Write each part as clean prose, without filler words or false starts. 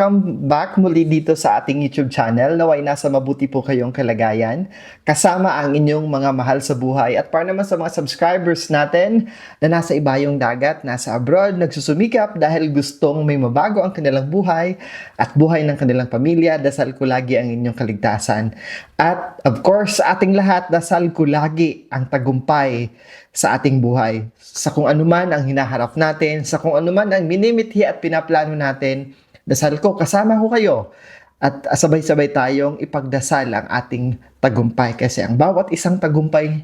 welcome back muli dito sa ating YouTube channel. Naway nasa mabuti po kayong kalagayan. Kasama ang inyong mga mahal sa buhay. At para naman sa mga subscribers natin na nasa ibayong dagat, nasa abroad, nagsusumikap dahil gustong may mabago ang kanilang buhay at buhay ng kanilang pamilya, dasal ko lagi ang inyong kaligtasan. At of course, sa ating lahat, dasal ko lagi ang tagumpay sa ating buhay. Sa kung anuman ang hinaharap natin, sa kung anuman ang minimithi at pinaplano natin, dasal ko, kasama ko kayo. At sabay-sabay tayong ipagdasal ang ating tagumpay. Kasi ang bawat isang tagumpay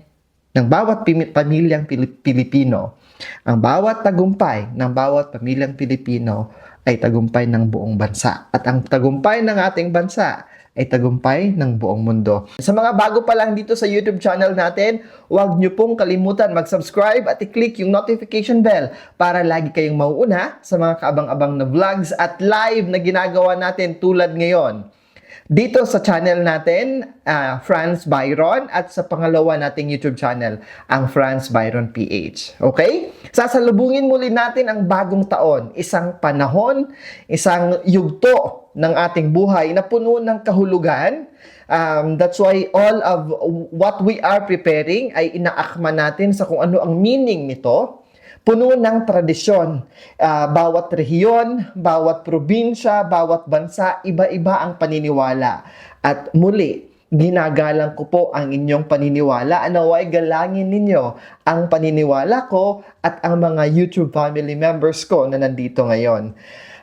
ng bawat pamilyang Pilipino, ang bawat tagumpay ng bawat pamilyang Pilipino ay tagumpay ng buong bansa. At ang tagumpay ng ating bansa ay tagumpay ng buong mundo. Sa mga bago pa lang dito sa YouTube channel natin, huwag niyo pong kalimutan mag-subscribe at i-click yung notification bell para lagi kayong mauuna sa mga kaabang-abang na vlogs at live na ginagawa natin tulad ngayon. Dito sa channel natin, Franz Byron, at sa pangalawa nating YouTube channel, ang Franz Byron PH. Okay? Sasalubungin muli natin ang bagong taon, isang panahon, isang yugto ng ating buhay na puno ng kahulugan. That's why all of what we are preparing ay inaakma natin sa kung ano ang meaning nito. Puno ng tradisyon. Bawat rehiyon, bawat probinsya, bawat bansa, iba-iba ang paniniwala. At muli, ginagalang ko po ang inyong paniniwala. Naway galangin ninyo ang paniniwala ko at ang mga YouTube family members ko na nandito ngayon.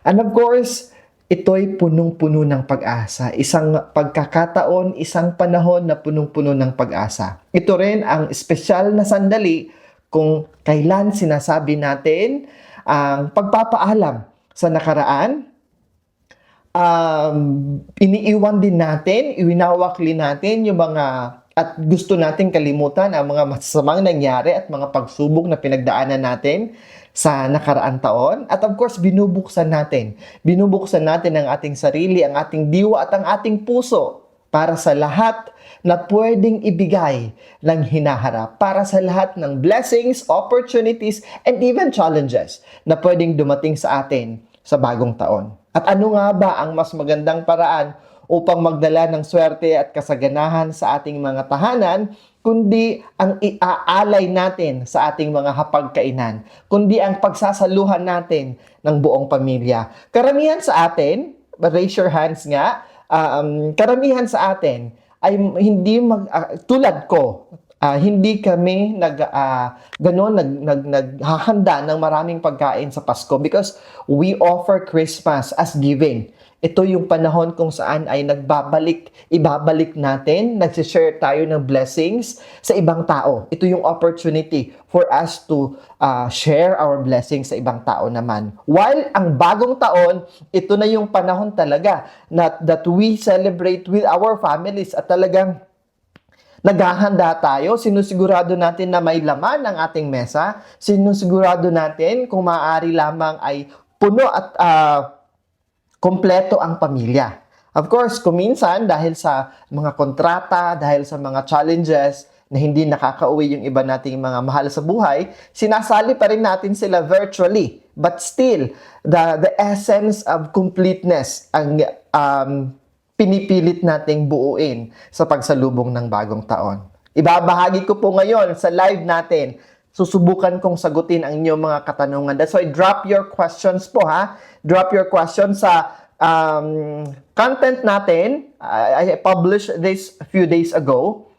And of course, ito'y punong-puno ng pag-asa. Isang pagkakataon, isang panahon na punong-puno ng pag-asa. Ito rin ang espesyal na sandali kung kailan sinasabi natin ang pagpapaalam sa nakaraan. Iniiwan din natin, iwinawakli natin yung mga at gusto natin kalimutan ang mga masasamang nangyari at mga pagsubok na pinagdaanan natin sa nakaraang taon. At of course, binubuksan natin. Binubuksan natin ang ating sarili, ang ating diwa at ang ating puso para sa lahat na pwedeng ibigay ng hinaharap, para sa lahat ng blessings, opportunities, and even challenges na pwedeng dumating sa atin sa bagong taon. At ano nga ba ang mas magandang paraan upang magdala ng swerte at kasaganahan sa ating mga tahanan, kundi ang iaalay natin sa ating mga hapagkainan, kundi ang pagsasaluhan natin ng buong pamilya. Karamihan sa atin, raise your hands nga, karamihan sa atin ay hindi tulad ko, hindi kami naghahanda ng maraming pagkain sa Pasko because we offer Christmas as giving. Ito yung panahon kung saan ay ibabalik natin, nagsishare tayo ng blessings sa ibang tao. Ito yung opportunity for us to share our blessings sa ibang tao naman. While ang bagong taon, ito na yung panahon talaga that we celebrate with our families at talagang naghahanda tayo, sinusigurado natin na may laman ang ating mesa, sinusigurado natin kung maaari lamang ay puno at kompleto ang pamilya. Of course, kuminsan dahil sa mga kontrata, dahil sa mga challenges na hindi nakakauwi yung iba nating mga mahal sa buhay, sinasali pa rin natin sila virtually. But still, the essence of completeness ang pinipilit nating buuin sa pagsalubong ng bagong taon. Ibabahagi ko po ngayon sa live natin. Susubukan kong sagutin ang inyong mga katanungan. That's why drop your questions po ha. Drop your questions sa content natin. I published this a few days ago.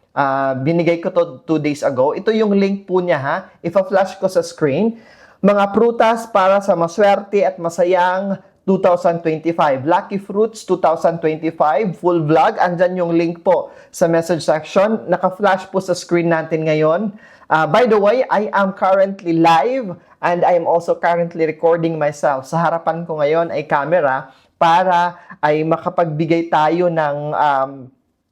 Binigay ko to 2 days ago. Ito yung link po niya ha. Ipa-flash ko sa screen. Mga prutas para sa maswerte at masayang 2025. Lucky Fruits 2025 full vlog. Andyan yung link po sa message section. Naka-flash po sa screen natin ngayon. By the way, I am currently live and I am also currently recording myself. Sa harapan ko ngayon ay camera para ay makapagbigay tayo ng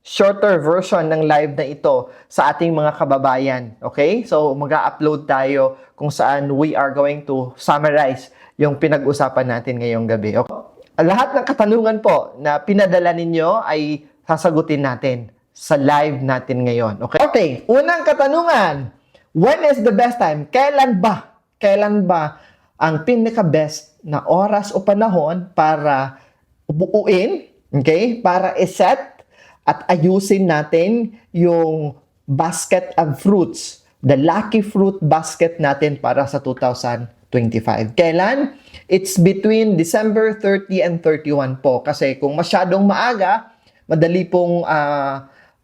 shorter version ng live na ito sa ating mga kababayan. Okay? So, mag-upload tayo kung saan we are going to summarize yung pinag-usapan natin ngayong gabi. Okay? Lahat ng katanungan po na pinadala ninyo ay sasagutin natin sa live natin ngayon. Okay? Okay, unang katanungan. When is the best time? Kailan ba? Kailan ba ang pinaka-best na oras o panahon para buuin, okay, para iset at ayusin natin yung basket of fruits, the lucky fruit basket natin para sa 2025. Kailan? It's between December 30 and 31 po. Kasi kung masyadong maaga, madali pong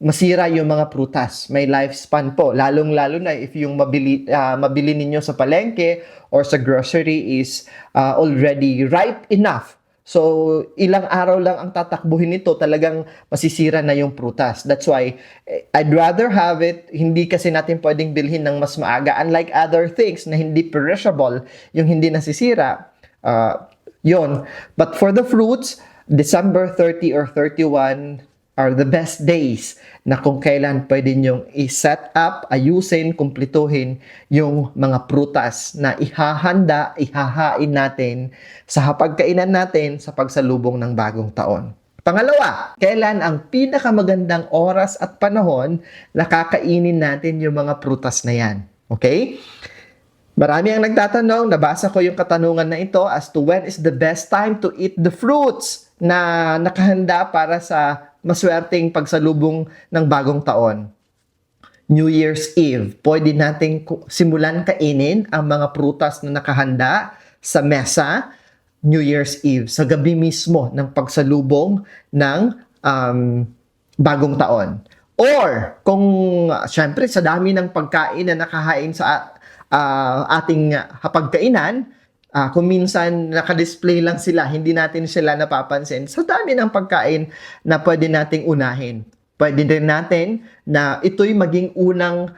masira yung mga prutas. May lifespan po. Lalong-lalo na if yung mabili ninyo sa palengke or sa grocery is already ripe enough. So, ilang araw lang ang tatakbuhin nito, talagang masisira na yung prutas. That's why, I'd rather have it, hindi kasi natin pwedeng bilhin ng mas maaga. Unlike other things na hindi perishable, yung hindi nasisira, yun. But for the fruits, December 30 or 31 are the best days na kung kailan pwede nyong i-set up, ayusin, kumplituhin yung mga prutas na ihahanda, ihahain natin sa hapagkainan natin sa pagsalubong ng bagong taon. Pangalawa, kailan ang pinakamagandang oras at panahon na kakainin natin yung mga prutas na yan? Okay? Marami ang nagtatanong, nabasa ko yung katanungan na ito as to when is the best time to eat the fruits na nakahanda para sa maswerteng pagsalubong ng bagong taon. New Year's Eve. Pwede nating simulan kainin ang mga prutas na nakahanda sa mesa New Year's Eve, sa gabi mismo ng pagsalubong ng bagong taon. Or, kung syempre sa dami ng pagkain na nakahain sa ating hapagkainan, kung minsan nakadisplay lang sila, hindi natin sila napapansin, sa dami ng pagkain na pwede nating unahin. Pwede rin natin na ito'y maging unang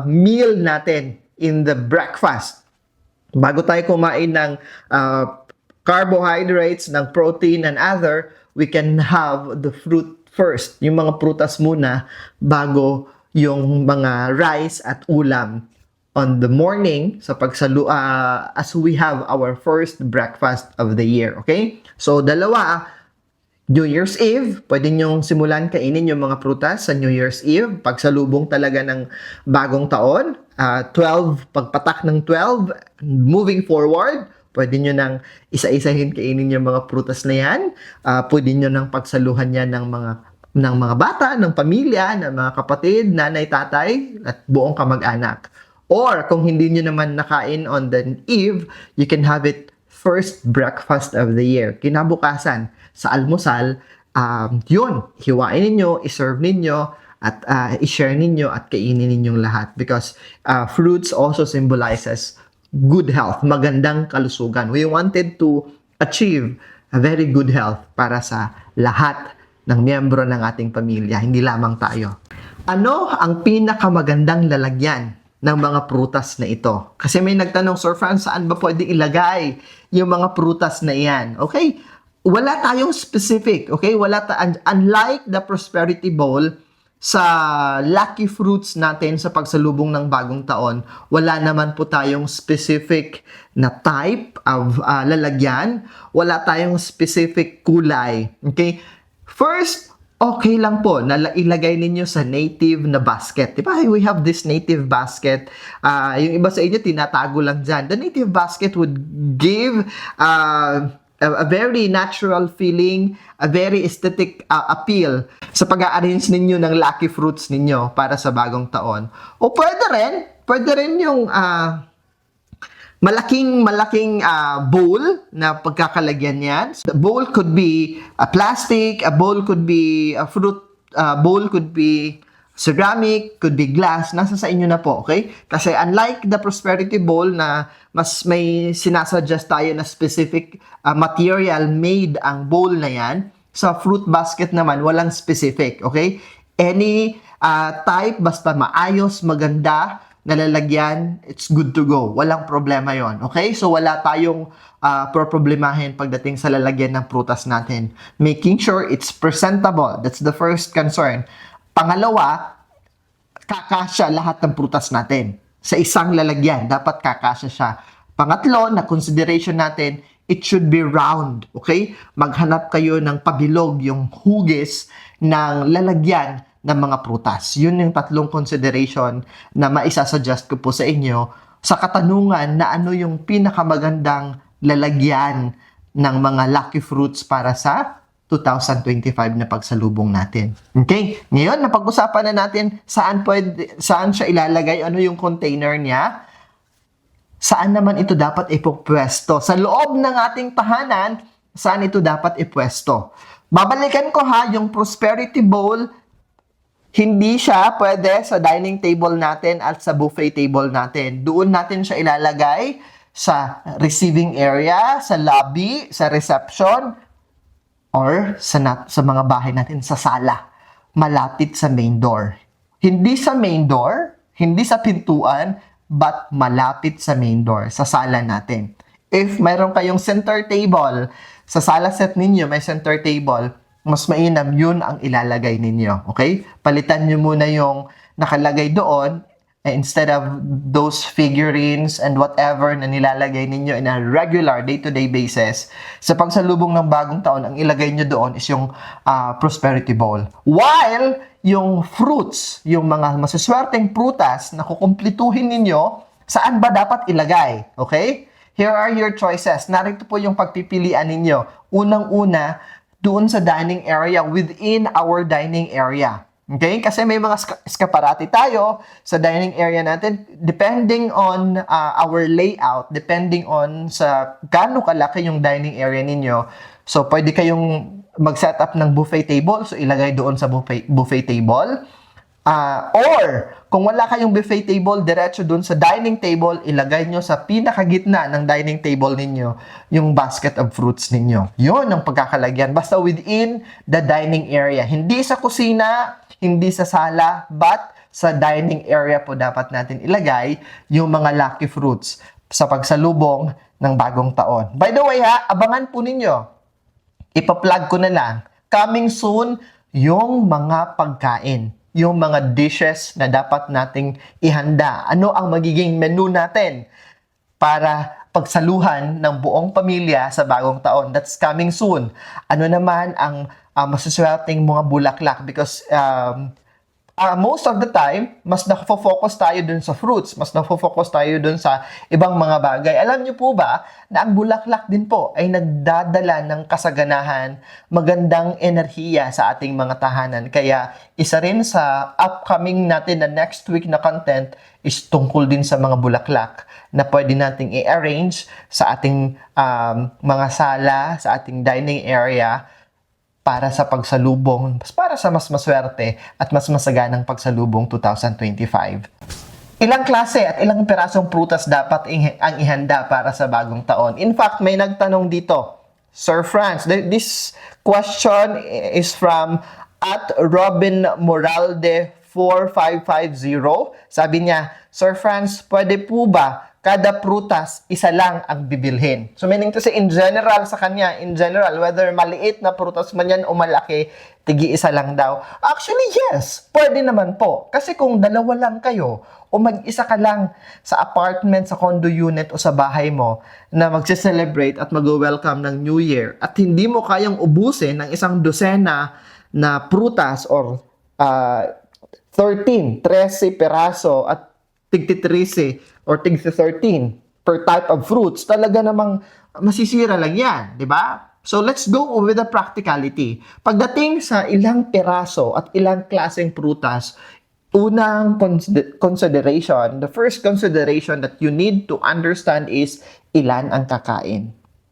meal natin in the breakfast. Bago tayo kumain ng carbohydrates, ng protein and other, we can have the fruit first. Yung mga prutas muna bago yung mga rice at ulam on the morning sa as we have our first breakfast of the year, okay? So, dalawa, New Year's Eve, pwede nyong simulan kainin yung mga prutas sa New Year's Eve, pagsalubong talaga ng bagong taon, 12, pagpatak ng 12, moving forward, pwede nyo nang isa-isahin kainin yung mga prutas na yan, pwede nyo nang pagsaluhan yan ng mga bata, ng pamilya, ng mga kapatid, nanay, tatay, at buong kamag-anak. Or, kung hindi nyo naman nakain on the eve, you can have it first breakfast of the year. Kinabukasan, sa almusal, yun, hiwain ninyo, iserve ninyo, at i-share ninyo at kainin ninyong lahat. Because fruits also symbolizes good health, magandang kalusugan. We wanted to achieve a very good health para sa lahat ng miyembro ng ating pamilya, hindi lamang tayo. Ano ang pinakamagandang lalagyan ng mga prutas na ito? Kasi may nagtanong, Sir Franz, saan ba pwede ilagay yung mga prutas na iyan? Okay? Wala tayong specific. Okay? Unlike the Prosperity Bowl, sa lucky fruits natin sa pagsalubong ng bagong taon, wala naman po tayong specific na type of lalagyan. Wala tayong specific kulay. Okay? First, okay lang po na ilagay ninyo sa native na basket. Diba? We have this native basket. Yung iba sa inyo, tinatago lang dyan. The native basket would give a very natural feeling, a very aesthetic appeal sa pag-arrange ninyo ng lucky fruits ninyo para sa bagong taon. O pwede rin yung malaking bowl na pagkakalagyan yan. The bowl could be a plastic, a bowl could be a fruit, a bowl could be ceramic, could be glass. Nasa sa inyo na po, okay? Kasi unlike the Prosperity Bowl na mas may sinasuggest tayo na specific material made ang bowl na yan, sa fruit basket naman, walang specific, okay? Any type, basta maayos, maganda, nalalagyan, it's good to go. Walang problema yon, okay? So, wala tayong problemahin pagdating sa lalagyan ng prutas natin. Making sure it's presentable. That's the first concern. Pangalawa, kakasya lahat ng prutas natin. Sa isang lalagyan, dapat kakasya siya. Pangatlo, na consideration natin, it should be round, okay? Maghanap kayo ng pabilog, yung hugis ng lalagyan ng mga prutas. Yun yung tatlong consideration na maisasuggest ko po sa inyo sa katanungan na ano yung pinakamagandang lalagyan ng mga lucky fruits para sa 2025 na pagsalubong natin. Okay? Ngayon, napag-usapan na natin saan siya ilalagay, ano yung container niya, saan naman ito dapat ipupwesto. Sa loob ng ating tahanan, saan ito dapat ipwesto. Babalikan ko ha, yung prosperity bowl, hindi siya pwede sa dining table natin at sa buffet table natin. Doon natin siya ilalagay sa receiving area, sa lobby, sa reception, or sa mga bahay natin sa sala, malapit sa main door. Hindi sa main door, hindi sa pintuan, but malapit sa main door, sa sala natin. If mayroon kayong center table, sa sala set ninyo may center table, mas mainam yun ang ilalagay ninyo. Okay? Palitan nyo muna yung nakalagay doon, instead of those figurines and whatever na nilalagay ninyo in a regular day-to-day basis, sa pagsalubong ng bagong taon, ang ilagay nyo doon is yung prosperity bowl. While yung fruits, yung mga masaswerteng prutas na kukumplituhin ninyo, saan ba dapat ilagay? Okay? Here are your choices. Narito po yung pagpipilian ninyo. Unang-una, doon sa dining area, within our dining area. Okay? Kasi may mga escaparate tayo sa dining area natin, depending on our layout, depending on sa gaano kalaki yung dining area ninyo. So, pwede kayong mag-set up ng buffet table, so ilagay doon sa buffet table. Or, kung wala kayong buffet table, diretso doon sa dining table, ilagay nyo sa pinakagitna ng dining table ninyo yung basket of fruits ninyo. Yun ang pagkakalagyan. Basta within the dining area. Hindi sa kusina, hindi sa sala, but sa dining area po dapat natin ilagay yung mga lucky fruits sa pagsalubong ng bagong taon. By the way ha, abangan po ninyo. Ipa-plug ko na lang. Coming soon, yung mga pagkain. Yung mga dishes na dapat nating ihanda. Ano ang magiging menu natin para pagsaluhan ng buong pamilya sa bagong taon? That's coming soon. Ano naman ang masuswerteng mga bulaklak? Because most of the time, mas nakafocus tayo dun sa fruits, mas nakafocus tayo dun sa ibang mga bagay. Alam niyo po ba na ang bulaklak din po ay nagdadala ng kasaganahan, magandang enerhiya sa ating mga tahanan. Kaya isa rin sa upcoming natin na next week na content is tungkol din sa mga bulaklak na pwede nating i-arrange sa ating mga sala, sa ating dining area, para sa pagsalubong, para sa mas maswerte at mas masaganang pagsalubong 2025. Ilang klase at ilang pirasong prutas dapat ang ihanda para sa bagong taon? In fact, may nagtanong dito, Sir Franz, this question is from at Robin Moralde 4550. Sabi niya, Sir Franz, pwede po ba kada prutas, isa lang ang bibilhin? So, meaning to say, in general sa kanya, in general, whether maliit na prutas man yan o malaki, tigi-isa lang daw. Actually, yes. Pwede naman po. Kasi kung dalawa lang kayo, o mag-isa ka lang sa apartment, sa condo unit, o sa bahay mo, na magse-celebrate at mag-welcome ng New Year, at hindi mo kayang ubusin ng isang dosena na prutas or 13 peraso at tig-13 or tig-13 per type of fruits, talaga namang masisira lang yan, di ba? So, let's go with the practicality. Pagdating sa ilang peraso at ilang klaseng prutas, unang consideration, the first consideration that you need to understand is ilan ang kakain.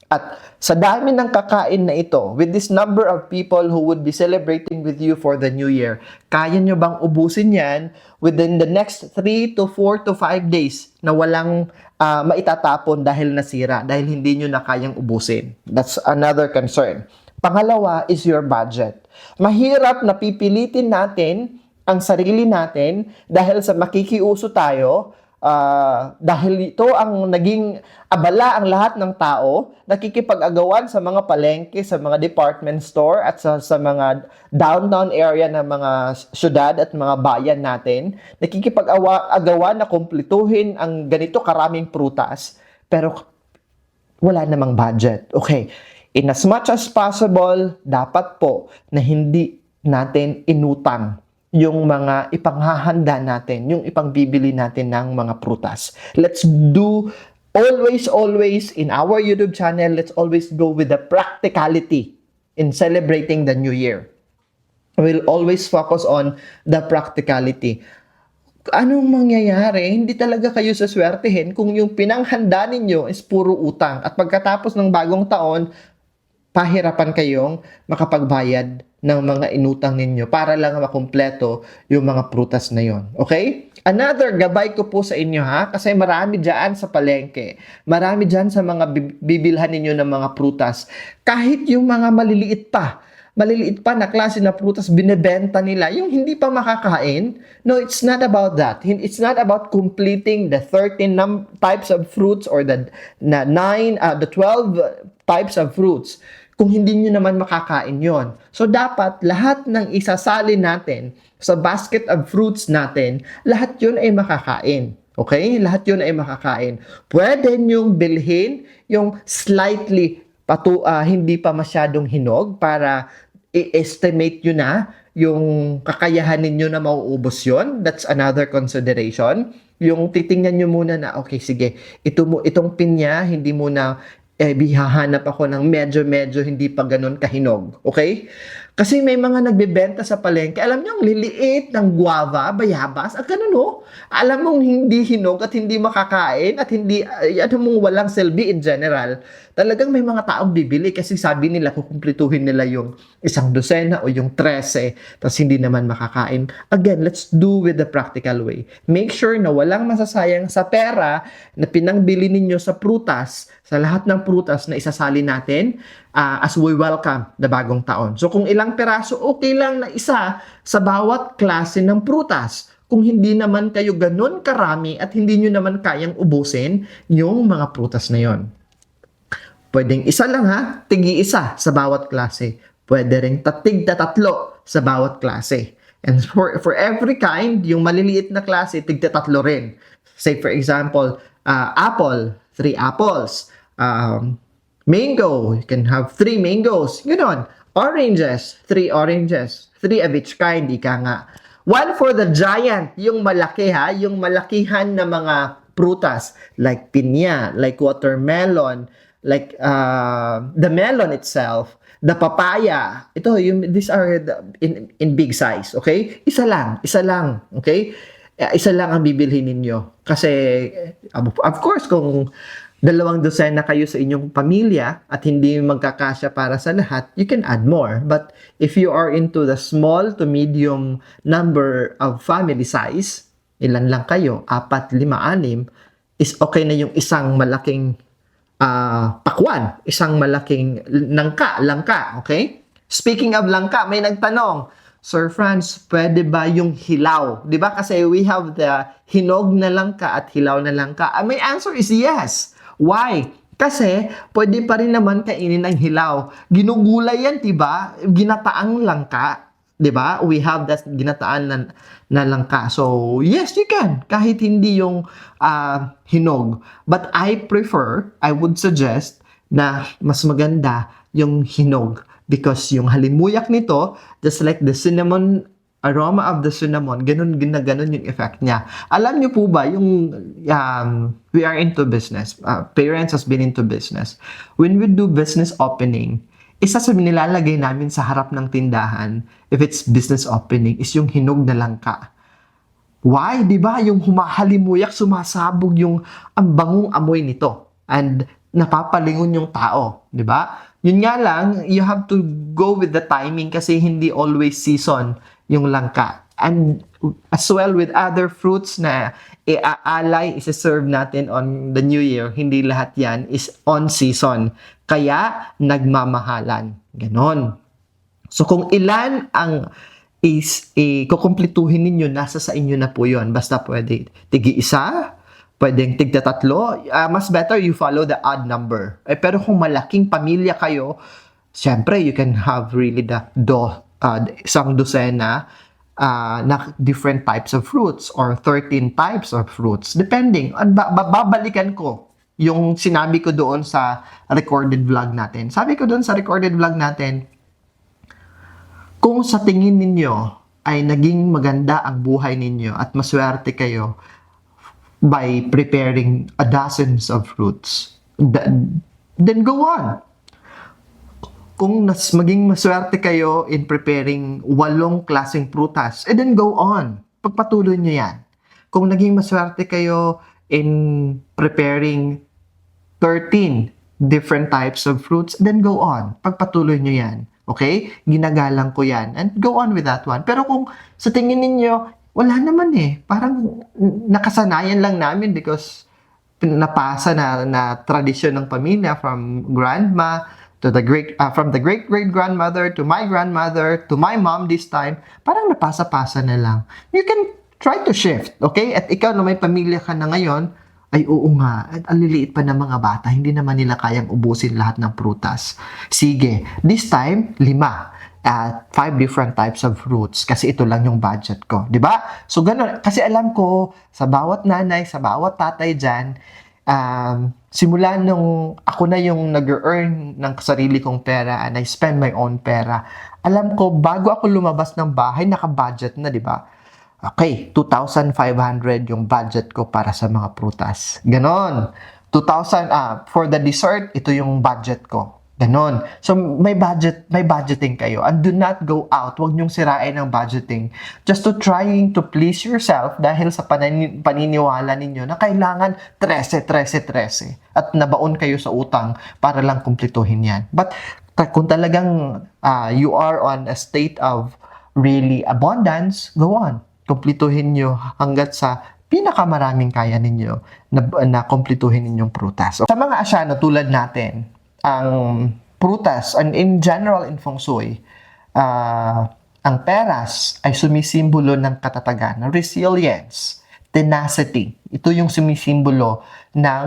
At sa dami ng kakain na ito, with this number of people who would be celebrating with you for the New Year, kaya nyo bang ubusin yan within the next 3 to 4 to 5 days na walang maitatapon dahil nasira, dahil hindi nyo na kayang ubusin? That's another concern. Pangalawa is your budget. Mahirap na pipilitin natin ang sarili natin dahil sa makikiuso tayo, dahil ito ang naging abala ang lahat ng tao, nakikipag-agawan sa mga palengke, sa mga department store at sa mga downtown area ng mga syudad at mga bayan natin, nakikipag-agawan na kumpletuhin ang ganito karaming prutas, pero wala namang budget. Okay, in as much as possible, dapat po na hindi natin inutang yung mga ipanghahanda natin, yung ipangbibili natin ng mga prutas. Let's do always in our YouTube channel, let's always go with the practicality in celebrating the new year. We'll always focus on the practicality. Anong mangyayari? Hindi talaga kayo saswertehin kung yung pinanghanda ninyo is puro utang. At pagkatapos ng bagong taon, pahirapan kayong makapagbayad ng mga inutang ninyo para lang makumpleto yung mga prutas na yon. Okay? Another gabay ko po sa inyo ha, kasi marami dyan sa palengke. Marami dyan sa mga bibilhan ninyo ng mga prutas. Kahit yung mga maliliit pa na klase na prutas binebenta nila, yung hindi pa makakain. No, it's not about that. It's not about completing the 13 types of fruits or the 12 types of fruits kung hindi nyo naman makakain yon. So, dapat lahat ng isasali natin sa basket of fruits natin, lahat yun ay makakain. Okay? Lahat yun ay makakain. Pwede nyong bilhin yung slightly hindi pa masyadong hinog para i-estimate nyo na yung kakayahan ninyo na mauubos yon. That's another consideration. Yung titingnan nyo muna na, okay, sige, itong pinya, hindi muna hahanap ako ng medyo hindi pa ganun kahinog. Okay? Kasi may mga nagbebenta sa palengke, alam nyo, ang liliit ng guava, bayabas, ganun no? Alam mong hindi hinog at hindi makakain at hindi, mong walang silbi in general. Talagang may mga taong bibili kasi sabi nila kukumplituhin nila yung 1 dosena o yung 13 tapos hindi naman makakain. Again, let's do with the practical way. Make sure na walang masasayang sa pera na pinangbili ninyo sa prutas, sa lahat ng prutas na isasali natin as we welcome the bagong taon. So kung ilang peraso, okay lang na isa sa bawat klase ng prutas. Kung hindi naman kayo ganun karami at hindi nyo naman kayang ubusin yung mga prutas na yon. Pwedeng isa lang ha, tigi-isa sa bawat klase. Pwede rin tigta-tatlo sa bawat klase. And for every kind, yung maliliit na klase, tigta-tatlo rin. Say for example, apple, 3 apples. Mango, you can have 3 mangoes. Ganon. Oranges, 3 oranges. 3 of each kind, ika nga. 1 for the giant, yung malaki ha, yung malakihan na mga prutas. Like pinya, like watermelon, like the melon itself, the papaya. These are in big size, okay? Isa lang, okay? Isa lang ang bibilhin ninyo. Kasi, of course, kung 2 dosena kayo sa inyong pamilya at hindi magkakasya para sa lahat, you can add more. But if you are into the small to medium number of family size, ilan lang kayo, 4, 5, 6, is okay na yung isang malaking pakwan, isang malaking langka, okay? Speaking of langka, may nagtanong, Sir Franz, pwede ba yung hilaw? Di ba? Kasi we have the hinog na langka at hilaw na langka. My answer is yes. Why? Kasi pwede pa rin naman kainin ng hilaw. Ginugulay yan, diba? Ginataang langka. Diba? We have that ginataan na langka. So, yes, you can. Kahit hindi yung hinog. But I would suggest na mas maganda yung hinog. Because yung halimuyak nito, just like the cinnamon, aroma of the cinnamon, ganun yung effect niya. Alam niyo po ba, yung we are into business. Parents has been into business. When we do business opening, isa sa nilalagay namin sa harap ng tindahan, if it's business opening, is yung hinog na langka. Why? Di ba? Yung humahalimuyak, sumasabog yung ang bangong amoy nito. And napapalingon yung tao. Di ba? Yun nga lang, you have to go with the timing kasi hindi always season yung langka. And as well with other fruits na isa-serve natin on the New Year, hindi lahat yan is on season. Kaya, nagmamahalan. Ganon. So, kung ilan ang kukumplituhin ninyo, nasa sa inyo na po yun. Basta pwede tigi-isa, pwedeng tigta-tatlo. Mas better you follow the odd number. Pero kung malaking pamilya kayo, syempre, you can have really isang dosena na different types of fruits or 13 types of fruits. Depending. Babalikan ko yung sinabi ko doon sa recorded vlog natin. Sabi ko doon sa recorded vlog natin, kung sa tingin ninyo ay naging maganda ang buhay ninyo at maswerte kayo by preparing dozens of fruits, then go on. Kung maging maswerte kayo in preparing 8 klaseng prutas, then go on. Pagpatuloy nyo yan. Kung naging maswerte kayo in preparing 13 different types of fruits, then go on. Pagpatuloy nyo yan. Okay? Ginagalang ko yan. And go on with that one. Pero kung sa tingin ninyo, wala naman eh. Parang nakasanayan lang namin because napasa na tradisyon ng pamilya from grandma to from the great grandmother to my grandmother to my mom this time, parang napasa-pasa na lang. You can try to shift, okay? At ikaw na may pamilya ka na ngayon, ay oo nga, at ang liliit pa ng mga bata, hindi naman nila kayang ubusin lahat ng prutas. Sige, this time, 5 different types of fruits kasi ito lang yung budget ko, di ba? So ganun, kasi alam ko sa bawat nanay, sa bawat tatay dyan, simula nung ako na yung nag-earn ng sarili kong pera and I spend my own pera, alam ko bago ako lumabas ng bahay, naka-budget na, di ba? Okay, 2,500 yung budget ko para sa mga prutas. Ganon. 2,000, for the dessert, ito yung budget ko. Ganon. So, may budgeting kayo. And do not go out. Huwag niyong sirain ang budgeting. Just to trying to please yourself dahil sa paniniwala ninyo na kailangan 13. At nabaon kayo sa utang para lang kumplituhin yan. But, kung talagang you are on a state of really abundance, go on. Kumplituhin nyo hanggat sa pinakamaraming kaya ninyo na kumplituhin ninyong prutas. Sa mga asyano tulad natin, ang prutas, and in general in feng shui, ang peras ay sumisimbolo ng katatagan, resilience, tenacity. Ito yung sumisimbolo ng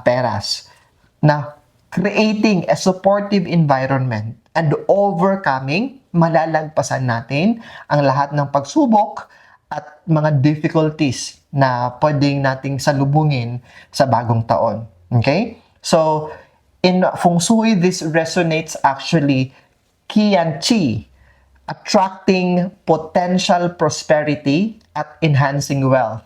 peras na creating a supportive environment and overcoming, malalagpasan natin ang lahat ng pagsubok at mga difficulties na pwedeng nating salubungin sa bagong taon. Okay? So, in feng shui, this resonates actually qi and qi, attracting potential prosperity at enhancing wealth.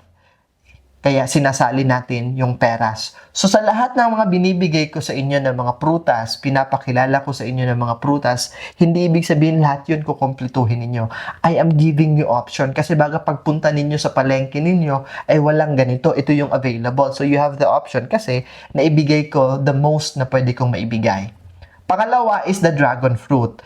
Kaya sinasali natin yung peras. So sa lahat ng mga binibigay ko sa inyo ng mga prutas, pinapakilala ko sa inyo ng mga prutas, hindi ibig sabihin lahat yun kukumplituhin ninyo. I am giving you option kasi baga pagpunta ninyo sa palengke ninyo ay walang ganito, ito yung available. So you have the option kasi naibigay ko the most na pwede kong maibigay. Pangalawa is the dragon fruit.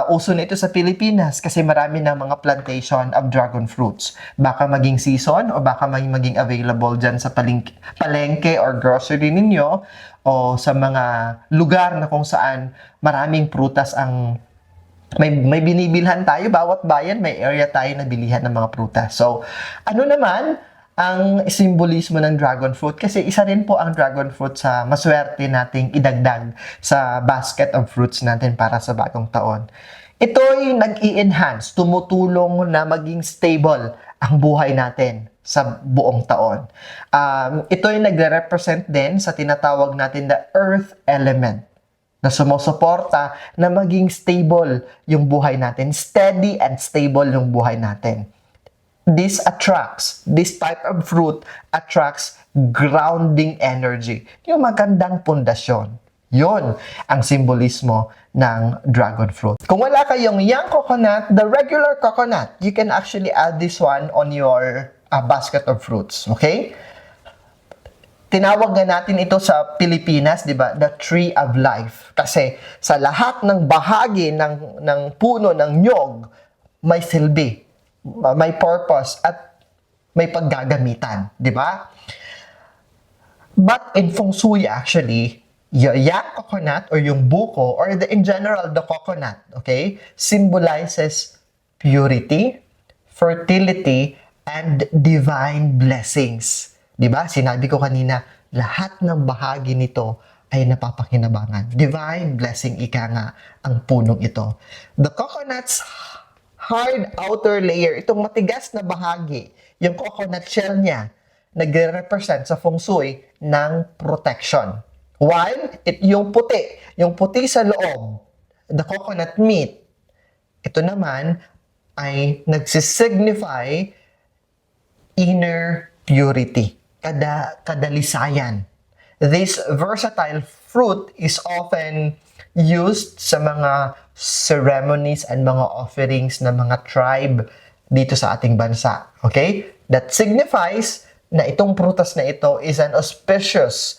Uso na ito sa Pilipinas kasi marami ng mga plantation of dragon fruits. Baka maging season o baka maging available dyan sa palengke or grocery ninyo o sa mga lugar na kung saan maraming prutas ang may binibilhan tayo. Bawat bayan may area tayo na bilihan ng mga prutas. So, ano naman ang simbolismo ng dragon fruit kasi isa rin po ang dragon fruit sa maswerte nating idagdag sa basket of fruits natin para sa bagong taon. Ito'y nag-i-enhance, tumutulong na maging stable ang buhay natin sa buong taon. Ito'y nagre-represent din sa tinatawag natin the earth element na sumusuporta na maging stable yung buhay natin, steady and stable yung buhay natin. This type of fruit attracts grounding energy. Yung magandang pundasyon. Yon ang simbolismo ng dragon fruit. Kung wala kayong young coconut, the regular coconut, you can actually add this one on your basket of fruits. Okay? Tinawag nga natin ito sa Pilipinas, di ba? The tree of life. Kasi sa lahat ng bahagi ng puno ng nyog, may silbi, may purpose at may paggagamitan, di ba? But in feng shui actually, yung coconut or yung buko or in general the coconut, okay, symbolizes purity, fertility, and divine blessings. Di ba? Sinabi ko kanina, lahat ng bahagi nito ay napapakinabangan. Divine blessing, ika nga, ang punong ito. The coconut's hard outer layer, itong matigas na bahagi, yung coconut shell niya, nagre-represent sa feng shui ng protection. While yung puti sa loob, the coconut meat, ito naman ay nagsisignify inner purity, kadalisayan. This versatile fruit is often used sa mga ceremonies and mga offerings ng mga tribe dito sa ating bansa. Okay? That signifies na itong prutas na ito is an auspicious,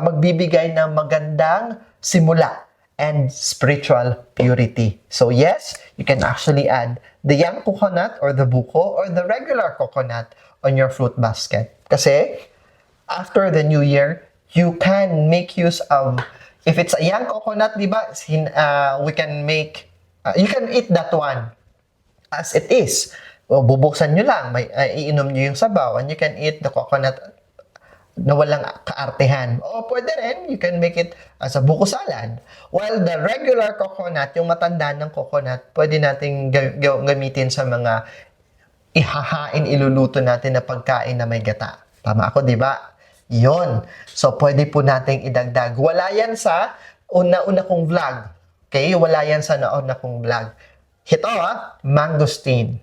magbibigay ng magandang simula and spiritual purity. So yes, you can actually add the young coconut or the buko or the regular coconut on your fruit basket. Kasi after the new year, you can make use of, if it's a young coconut, di ba, we can make, you can eat that one as it is. O, bubuksan nyo lang, iinom nyo yung sabaw, and you can eat the coconut na walang kaartehan. O pwede rin, you can make it as a buko salad. While the regular coconut, yung matanda ng coconut, pwede nating gamitin sa mga ihahain, iluluto natin na pagkain na may gata. Tama ako, di ba? Yon. So, pwede po nating idagdag. Wala yan sa una-una kong vlog. Okay? Wala yan sa nauna kong vlog. Ito, mangosteen.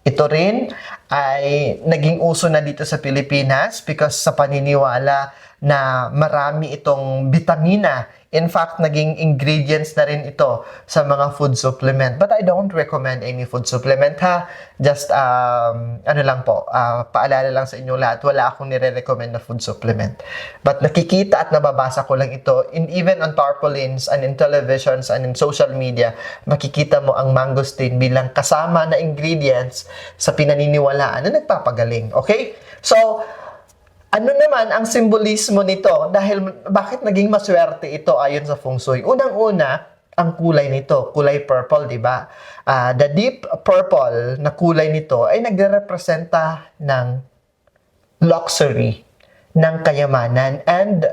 Ito rin ay naging uso na dito sa Pilipinas because sa paniniwala na marami itong bitamina. In fact, naging ingredients na rin ito sa mga food supplement. But I don't recommend any food supplement, ha? Just, ano lang po, paalala lang sa inyo lahat, wala akong nire-recommend na food supplement. But nakikita at nababasa ko lang ito, even on tarpaulins and in televisions and in social media, makikita mo ang mangosteen bilang kasama na ingredients sa pinaniniwalaan na nagpapagaling. Okay? So, ano naman ang simbolismo nito? Dahil bakit naging maswerte ito ayon sa Feng Shui? Unang-una, ang kulay nito, kulay purple, di ba? The deep purple na kulay nito ay nagre-representa ng luxury, ng kayamanan, and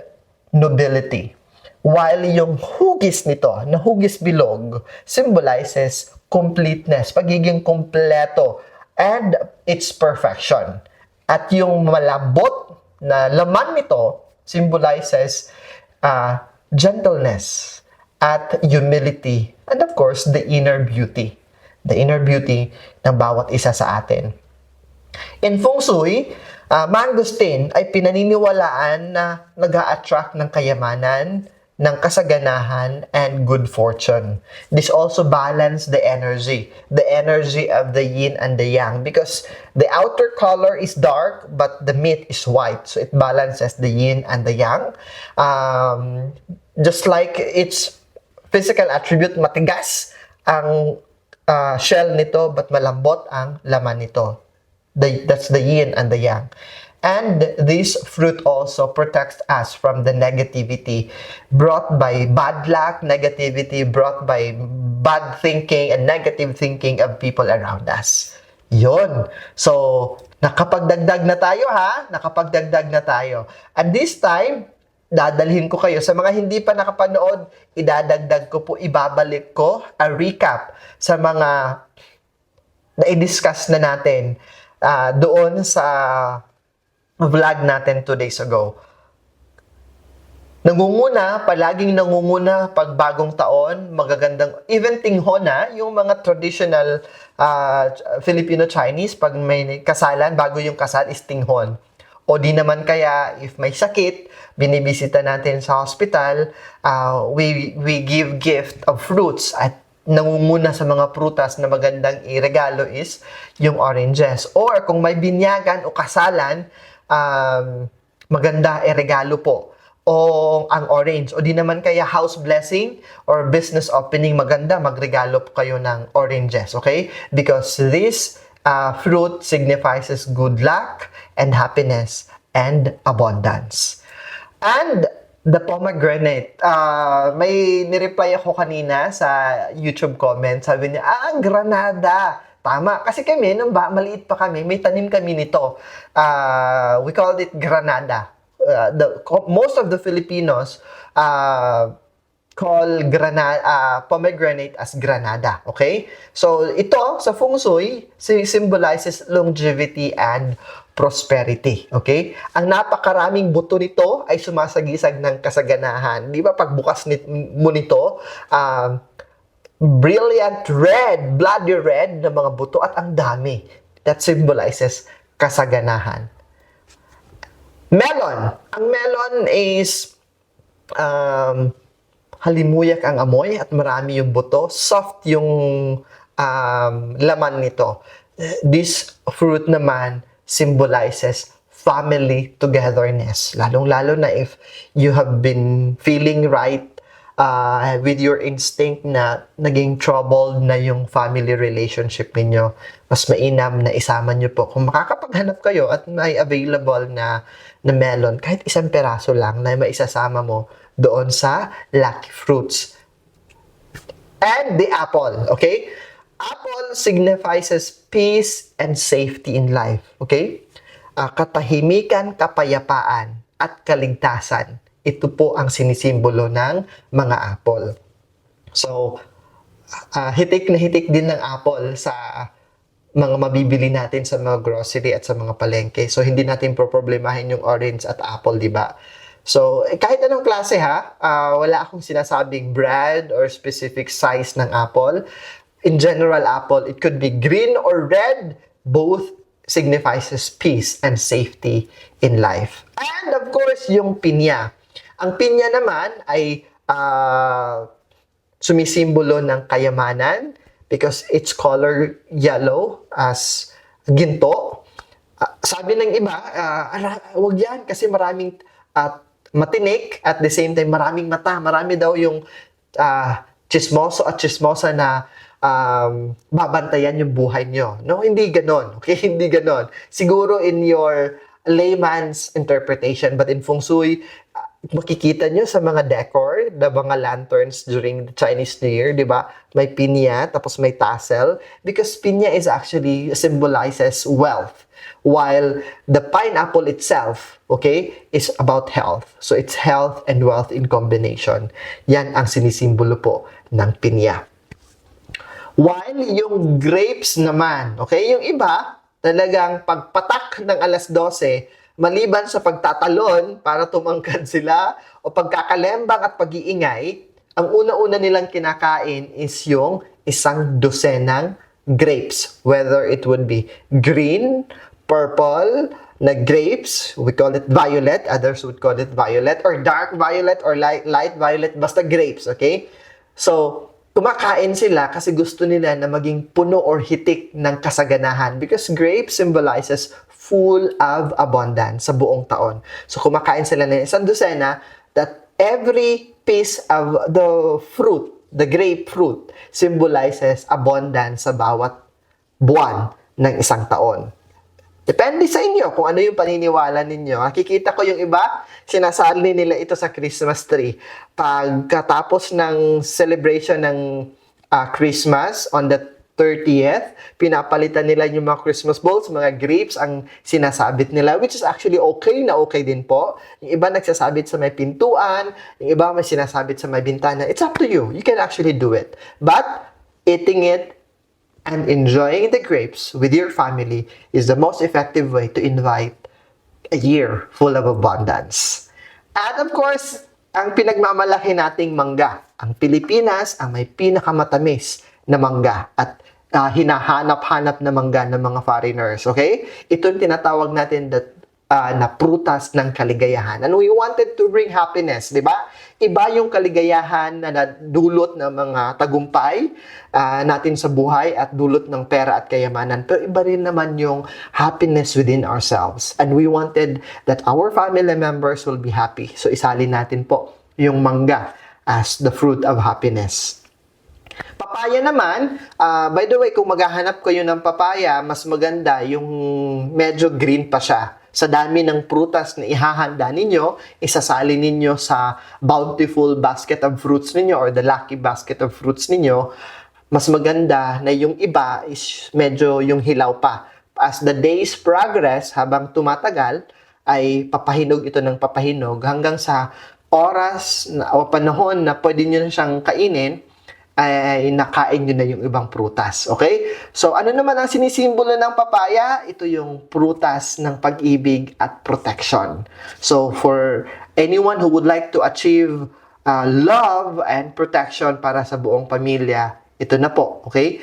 nobility. While yung hugis nito, na hugis bilog, symbolizes completeness, pagiging kompleto, and its perfection. At yung malambot na laman nito symbolizes gentleness at humility, and of course, the inner beauty. The inner beauty ng bawat isa sa atin. In Feng Shui, mangosteen ay pinaniniwalaan na nag-a-attract ng kayamanan, ng kasaganahan, and good fortune. This also balance the energy of the yin and the yang, because the outer color is dark but the meat is white, so it balances the yin and the yang. Just like its physical attribute, matigas ang shell nito but malambot ang laman nito. That's the yin and the yang. And this fruit also protects us from the negativity brought by bad luck, negativity brought by bad thinking and negative thinking of people around us. Yun. So, nakapagdagdag na tayo, ha? Nakapagdagdag na tayo. And this time, dadalhin ko kayo. Sa mga hindi pa nakapanood, idadagdag ko po, ibabalik ko a recap sa mga na-discuss na natin doon sa vlog natin 2 days ago. Palaging nangunguna pag bagong taon, magagandang, even tinghon yung mga traditional Filipino-Chinese, pag may kasalan, bago yung kasal is tinghon. O di naman kaya, if may sakit, binibisita natin sa hospital, we give gift of fruits, at nangunguna sa mga prutas na magandang iregalo is yung oranges. Or kung may binyagan o kasalan, maganda regalo po o ang orange. O di naman kaya house blessing or business opening, maganda magregalo po kayo ng oranges, okay? Because this fruit signifies good luck and happiness and abundance. And the pomegranate, may nireply ako kanina sa YouTube comment, sabi niya, granada. Tama. Kasi kami, nung maliit pa kami, may tanim kami nito. We called it granada. Most of the Filipinos call pomegranate as granada. Okay? So, ito, sa Feng Shui, symbolizes longevity and prosperity. Okay? Ang napakaraming buto nito ay sumasagisag ng kasaganahan. Di ba? Pagbukas mo nito, brilliant red, bloody red na mga buto, at ang dami. That symbolizes kasaganahan. Melon. Ang melon is halimuyak ang amoy at marami yung buto. Soft yung laman nito. This fruit naman symbolizes family togetherness. Lalong-lalo na if you have been feeling right with your instinct na naging troubled na yung family relationship ninyo, mas mainam na isama nyo po. Kung makakapaghanap kayo at may available na melon, kahit isang peraso lang na maisasama mo doon sa lucky fruits. And the apple, okay? Apple signifies peace and safety in life, okay? Katahimikan, kapayapaan, at kaligtasan. Ito po ang sinisimbolo ng mga apple. So, hitik na hitik din ng apple sa mga mabibili natin sa mga grocery at sa mga palengke. So, hindi natin problemahin yung orange at apple, di ba? So, kahit anong klase wala akong sinasabing brand or specific size ng apple. In general, apple, it could be green or red. Both signifies peace and safety in life. And of course, yung pinya. Ang pinya naman ay sumisimbolo ng kayamanan because its color yellow as ginto. Sabi ng iba, wag yan kasi maraming matinik at the same time maraming mata. Marami daw yung chismoso at chismosa na babantayan yung buhay nyo. No, hindi ganon. Okay, hindi ganon. Siguro in your layman's interpretation, but in Feng Shui, makikita nyo sa mga decor, the mga lanterns during the Chinese New Year, di ba? May pinya, tapos may tassel, because pinya is actually symbolizes wealth, while the pineapple itself, okay, is about health. So it's health and wealth in combination. Yan ang sinisimbolo po ng pinya. While yung grapes naman, okay, yung iba, talagang pagpatak ng alas 12, maliban sa pagtatalon para tumangkad sila o pagkakalembang at pag-iingay, ang una-una nilang kinakain is yung isang dosenang grapes. Whether it would be green, purple na grapes, we call it violet, others would call it violet, or dark violet, or light violet, basta grapes, okay? So, kumakain sila kasi gusto nila na maging puno or hitik ng kasaganahan because grapes symbolizes full of abundance sa buong taon. So, kumakain sila ng isang dosena that every piece of the fruit, the grapefruit, symbolizes abundance sa bawat buwan ng isang taon. Depende sa inyo kung ano yung paniniwala ninyo. Nakikita ko yung iba, sinasali nila ito sa Christmas tree. Pagkatapos ng celebration ng Christmas on the 30th, pinapalitan nila yung mga Christmas balls, mga grapes ang sinasabit nila, which is actually okay na okay din po. Yung iba nagsasabit sa may pintuan, yung iba may sinasabit sa may bintana. It's up to you. You can actually do it. But eating it and enjoying the grapes with your family is the most effective way to invite a year full of abundance. And of course, ang pinagmamalaki nating mangga. Ang Pilipinas ang may pinakamatamis na mangga at hinahanap-hanap na mangga ng mga foreigners. Okay? Ito yung tinatawag natin na prutas ng kaligayahan. And we wanted to bring happiness, di ba? Iba yung kaligayahan na dulot ng mga tagumpay natin sa buhay at dulot ng pera at kayamanan. Pero iba rin naman yung happiness within ourselves. And we wanted that our family members will be happy. So isalin natin po yung mangga as the fruit of happiness. Papaya naman, by the way, kung maghahanap kayo ng papaya, mas maganda yung medyo green pa siya. Sa dami ng prutas na ihahanda ninyo, isasali ninyo sa bountiful basket of fruits ninyo or the lucky basket of fruits ninyo, mas maganda na yung iba is medyo yung hilaw pa. As the days progress, habang tumatagal, ay papahinog ito ng papahinog hanggang sa oras o panahon na pwede nyo na siyang kainin, ay nakain nyo na yung ibang prutas. Okay? So, ano naman ang sinisimbolo ng papaya? Ito yung prutas ng pag-ibig at protection. So, for anyone who would like to achieve love and protection para sa buong pamilya, ito na po. Okay?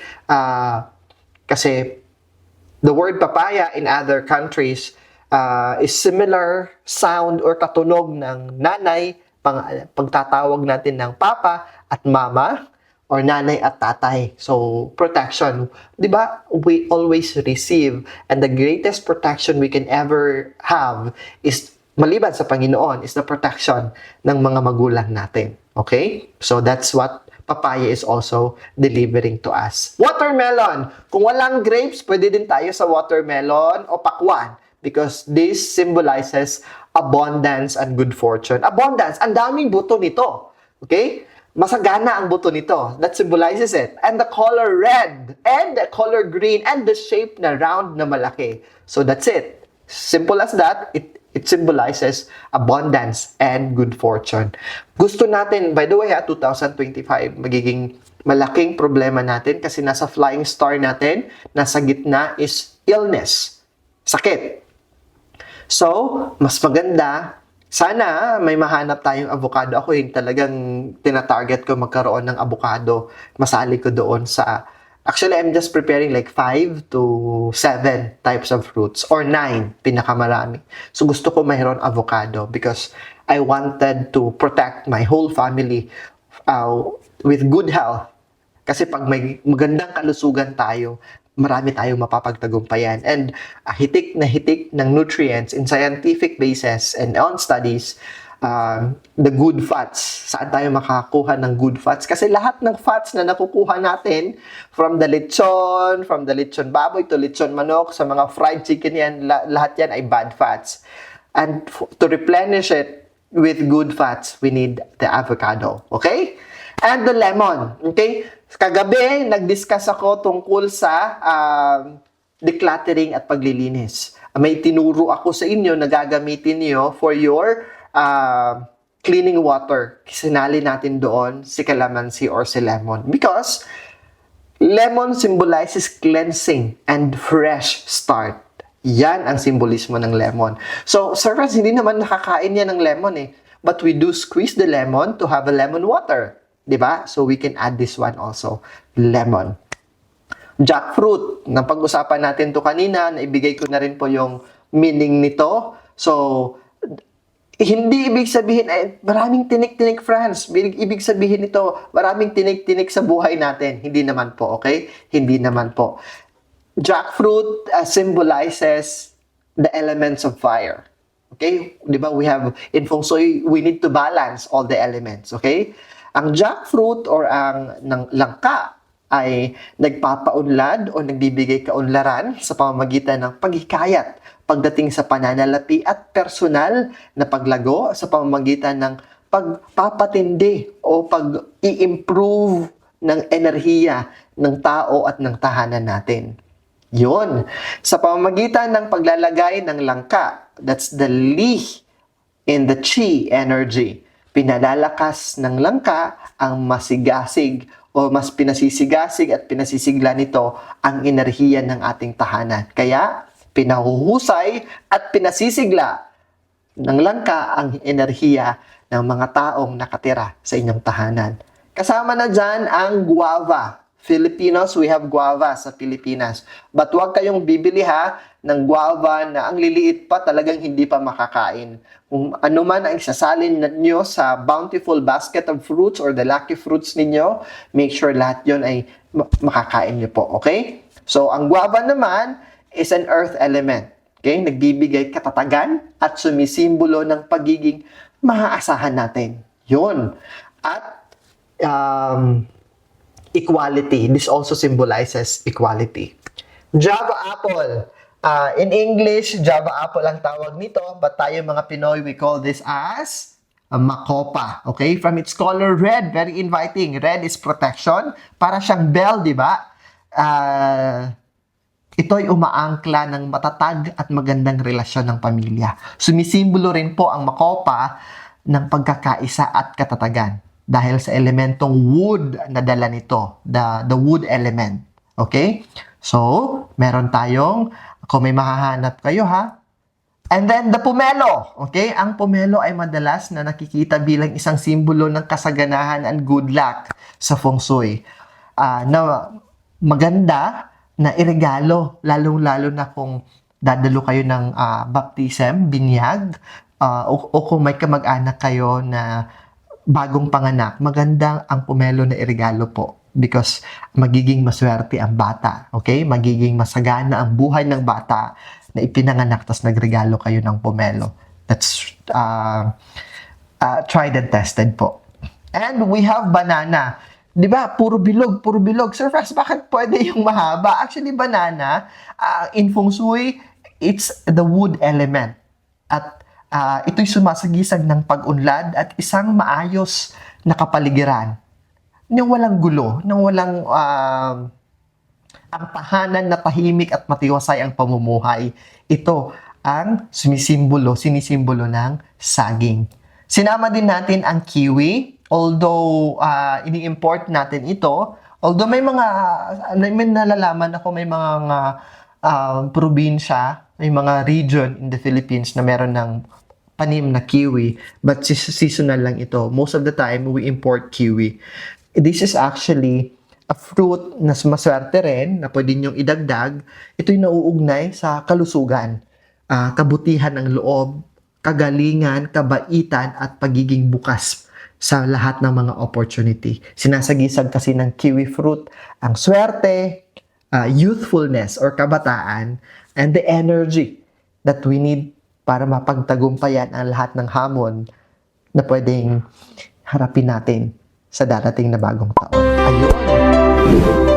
Kasi the word papaya in other countries is similar sound or katunog ng nanay pagtatawag natin ng papa at mama or nanay at tatay. So, protection. 'Di ba? We always receive, and the greatest protection we can ever have is, maliban sa Panginoon, is the protection ng mga magulang natin. Okay? So, that's what papaya is also delivering to us. Watermelon. Kung walang grapes, pwede din tayo sa watermelon o pakwan, because this symbolizes abundance and good fortune. Abundance. Ang daming buto nito. Okay? Masagana ang buto nito. That symbolizes it. And the color red, and the color green, and the shape na round na malaki. So that's it. Simple as that. It symbolizes abundance and good fortune. Gusto natin, by the way, 2025, magiging malaking problema natin kasi nasa flying star natin, nasa gitna is illness, sakit. So, mas maganda, sana may mahanap tayong avocado. Ako yung talagang tinatarget ko magkaroon ng avocado. Masali ko doon sa... Actually, I'm just preparing like 5 to 7 types of fruits, or 9, pinakamarami. So, gusto ko mayroon avocado because I wanted to protect my whole family with good health. Kasi pag may magandang kalusugan tayo, marami tayong mapapagtagumpayan. And hitik na hitik ng nutrients in scientific basis and on studies, the good fats. Saan tayo makakakuha ng good fats? Kasi lahat ng fats na nakukuha natin from the lechon baboy to lechon manok, sa mga fried chicken yan, lahat yan ay bad fats. And to replenish it with good fats, we need the avocado. Okay? And the lemon. Okay? Kagabi, nag-discuss ako tungkol sa decluttering at paglilinis. May tinuro ako sa inyo na gagamitin niyo for your cleaning water. Sinali natin doon si calamansi or si lemon. Because lemon symbolizes cleansing and fresh start. Yan ang simbolismo ng lemon. So, Sir Franz, hindi naman nakakain yan ng lemon eh. But we do squeeze the lemon to have a lemon water. Diba? So, we can add this one also. Lemon. Jackfruit. Napag-usapan natin to kanina. Naibigay ko na rin po yung meaning nito. So, hindi ibig sabihin, maraming tinik-tinik, Franz. Ibig sabihin nito, maraming tinik-tinik sa buhay natin. Hindi naman po, okay? Hindi naman po. Jackfruit symbolizes the elements of fire. Okay? Diba? We have, in Feng Shui, we need to balance all the elements. Okay? Ang jackfruit or ang langka ay nagpapaunlad o nagbibigay kaunlaran sa pamamagitan ng paghikayat pagdating sa pananalapi at personal na paglago sa pamamagitan ng pagpapatindi o pag-i-improve ng enerhiya ng tao at ng tahanan natin. Yun. Sa pamamagitan ng paglalagay ng langka, that's the Li in the Qi energy. Pinalalakas ng langka ang masigasig o mas pinasisigasig at pinasisigla nito ang enerhiya ng ating tahanan. Kaya, pinahuhusay at pinasisigla ng langka ang enerhiya ng mga taong nakatira sa inyong tahanan. Kasama na dyan ang guava. Filipinos, we have guava sa Pilipinas. But huwag kayong bibili ng guava na ang liliit pa, talagang hindi pa makakain. Kung ano man ang isasalin nyo sa bountiful basket of fruits or the lucky fruits ninyo, make sure lahat yon ay makakain nyo po. Okay? So, ang guava naman is an earth element. Okay? Nagbibigay katatagan at sumisimbolo ng pagiging maaasahan natin. Yun. At equality. This also symbolizes equality. Java apple. In English, Java apple ang tawag nito, but tayo mga Pinoy, we call this as makopa. Okay? From its color red, very inviting. Red is protection. Para siyang bell, di ba? Ito'y umaangkla ng matatag at magandang relasyon ng pamilya. Sumisimbolo rin po ang makopa ng pagkakaisa at katatagan dahil sa elementong wood na dala nito, the wood element. Okay? So, meron tayong, kung may mahahanap kayo and then the pomelo. Okay? Ang pomelo ay madalas na nakikita bilang isang simbolo ng kasaganahan and good luck sa Feng Shui. Na maganda na iregalo, lalong-lalo na kung dadalo kayo ng baptism, binyag, o kung may kamag-anak kayo na bagong panganak, maganda ang pomelo na iregalo po because magiging maswerte ang bata, okay? Magiging masagana ang buhay ng bata na ipinanganak tas nagregalo kayo ng pomelo. That's tried and tested po. And we have banana. 'Di ba? Puro bilog, puro bilog. Sir Franz, bakit pwede yung mahaba? Actually, banana, in Feng Shui, it's the wood element. At ito'y sumasagisag ng pag-unlad at isang maayos na kapaligiran. Nang walang gulo, nang walang ang tahanan na tahimik at matiwasay ang pamumuhay. Ito ang sinisimbolo ng saging. Sinama din natin ang kiwi. Although ini-import natin ito, although may nalalaman ako may mga probinsya, may mga region in the Philippines na meron ng panim na kiwi, but seasonal lang ito. Most of the time, we import kiwi. This is actually a fruit na maswerte rin, na pwede niyong idagdag. Ito'y nauugnay sa kalusugan, kabutihan ng loob, kagalingan, kabaitan, at pagiging bukas sa lahat ng mga opportunity. Sinasagisag kasi ng kiwi fruit ang swerte, youthfulness or kabataan, and the energy that we need para mapagtagumpayan ang lahat ng hamon na pwedeng harapin natin sa darating na bagong taon. Ayun!